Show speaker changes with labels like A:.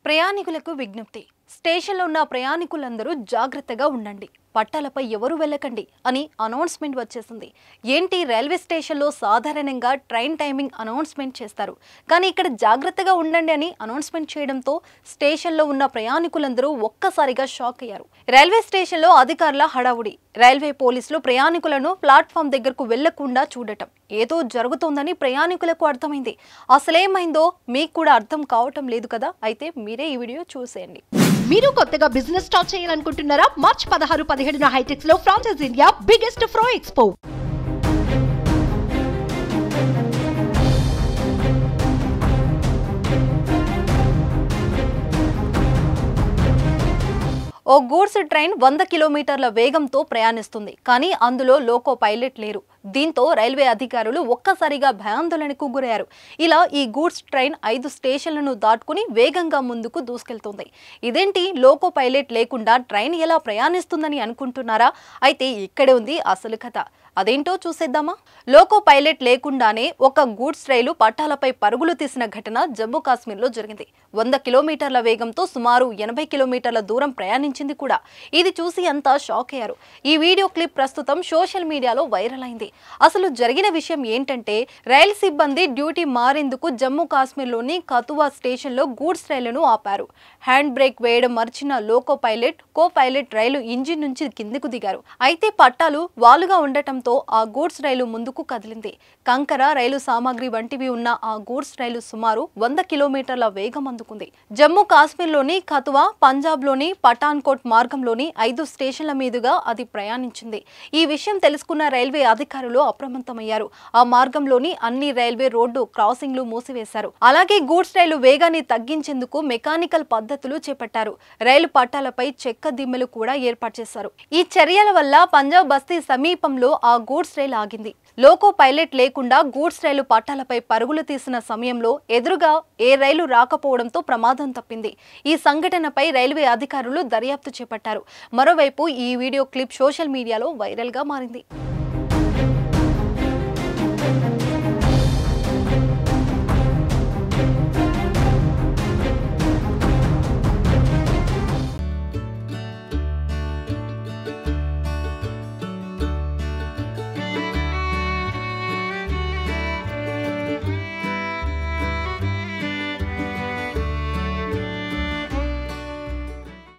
A: ప్రయాణికులకు విజ్ఞప్తి. స్టేషన్లో ఉన్న ప్రయాణికులందరూ జాగ్రత్తగా ఉండండి. పట్టాలపై ఎవరు వెళ్ళకండి అని అనౌన్స్మెంట్ వచ్చేసింది. ఏంటి, రైల్వే స్టేషన్లో సాధారణంగా ట్రైన్ టైమింగ్ అనౌన్స్మెంట్ చేస్తారు, కానీ ఇక్కడ జాగ్రత్తగా ఉండండి అని అనౌన్స్మెంట్ చేయడంతో స్టేషన్లో ఉన్న ప్రయాణికులందరూ ఒక్కసారిగా షాక్ అయ్యారు. రైల్వే స్టేషన్లో అధికారుల హడావుడి. రైల్వే పోలీసులు ప్రయాణికులను ప్లాట్ఫామ్ దగ్గరకు వెళ్లకుండా చూడటం. ఏదో జరుగుతోందని ప్రయాణికులకు అర్థమైంది. అసలేమైందో మీకు కూడా అర్థం కావటం లేదు కదా? అయితే మీరే ఈ వీడియో చూసేయండి.
B: మీరు కొత్తగా బిజినెస్ స్టార్ట్ చేయాలనుకుంటున్నారా? మార్చ్ 16-17 హైటెక్స్ లో ఫ్రాన్సెస్ ఇండియా బిగ్గెస్ట్ ఫ్రో ఎక్స్పో.
A: ఓ గూడ్స్ ట్రైన్ 100 కిలోమీటర్ల వేగంతో ప్రయాణిస్తుంది, కానీ అందులో లోకో పైలట్ లేరు. దీంతో రైల్వే అధికారులు ఒక్కసారిగా భయాందోళనకు గురయ్యారు. ఇలా ఈ గూడ్స్ ట్రైన్ 5 స్టేషన్లను దాటుకుని వేగంగా ముందుకు దూసుకెళ్తుంది. ఇదేంటి, లోకో పైలట్ లేకుండా ట్రైన్ ఎలా ప్రయాణిస్తుందని అనుకుంటున్నారా? అయితే ఇక్కడే ఉంది అసలు కథ. అదేంటో చూసేద్దామా? లోకో పైలట్ లేకుండానే ఒక గూడ్స్ రైలు పట్టాలపై పరుగులు తీసిన ఘటన జమ్మూ కాశ్మీర్లో జరిగింది. 100 కిలోమీటర్ల వేగంతో సుమారు 80 కిలోమీటర్ల దూరం ప్రయాణించింది కూడా. ఇది చూసి అంతా షాక్ అయ్యారు. ఈ వీడియో క్లిప్ ప్రస్తుతం సోషల్ మీడియాలో వైరల్ అయింది. అసలు జరిగిన విషయం ఏంటంటే, రైలు సిబ్బంది డ్యూటీ మారేందుకు జమ్మూ కాశ్మీర్లోని కతువా స్టేషన్లో గూడ్స్ రైలును ఆపారు. హ్యాండ్ బ్రేక్ వేయడం మర్చిన లోకో పైలట్, కో పైలట్ రైలు ఇంజిన్ నుంచి కిందికి దిగారు. అయితే పట్టాలు వాలుగా ఉండటంతో ఆ గూడ్స్ రైలు ముందుకు కదిలింది. కంకర, రైలు సామాగ్రి వంటివి ఉన్న ఆ గూడ్స్ రైలు సుమారు 100 కిలోమీటర్ల వేగం అందుకుంది. జమ్మూ కాశ్మీర్లోని కతువా, పంజాబ్లోని పఠాన్కోట్ మార్గంలోని 5 స్టేషన్ల మీదుగా అది ప్రయాణించింది. ఈ విషయం తెలుసుకున్న రైల్వే అధికారులు అప్రమత్తమయ్యారు. ఆ మార్గంలోని అన్ని రైల్వే రోడ్డు క్రాసింగ్లు మూసివేశారు. అలాగే గూడ్స్ రైలు వేగాన్ని తగ్గించేందుకు మెకానికల్ పద్ధతులు చేపట్టారు. రైలు పట్టాలపై చెక్క దిమ్మెలు కూడా ఏర్పాటు చేశారు. ఈ చర్యల వల్ల పంజాబ్ బస్తీ సమీపంలో ఆ గూడ్స్ రైలు ఆగింది. లోకో పైలట్ లేకుండా గూడ్స్ రైలు పట్టాలపై పరుగులు తీసిన సమయంలో ఎదురుగా ఏ రైలు రాకపోవడంతో ప్రమాదం తప్పింది. ఈ సంఘటనపై రైల్వే అధికారులు దర్యాప్తు చేపట్టారు. మరోవైపు ఈ వీడియో క్లిప్ సోషల్ మీడియాలో వైరల్ గా మారింది.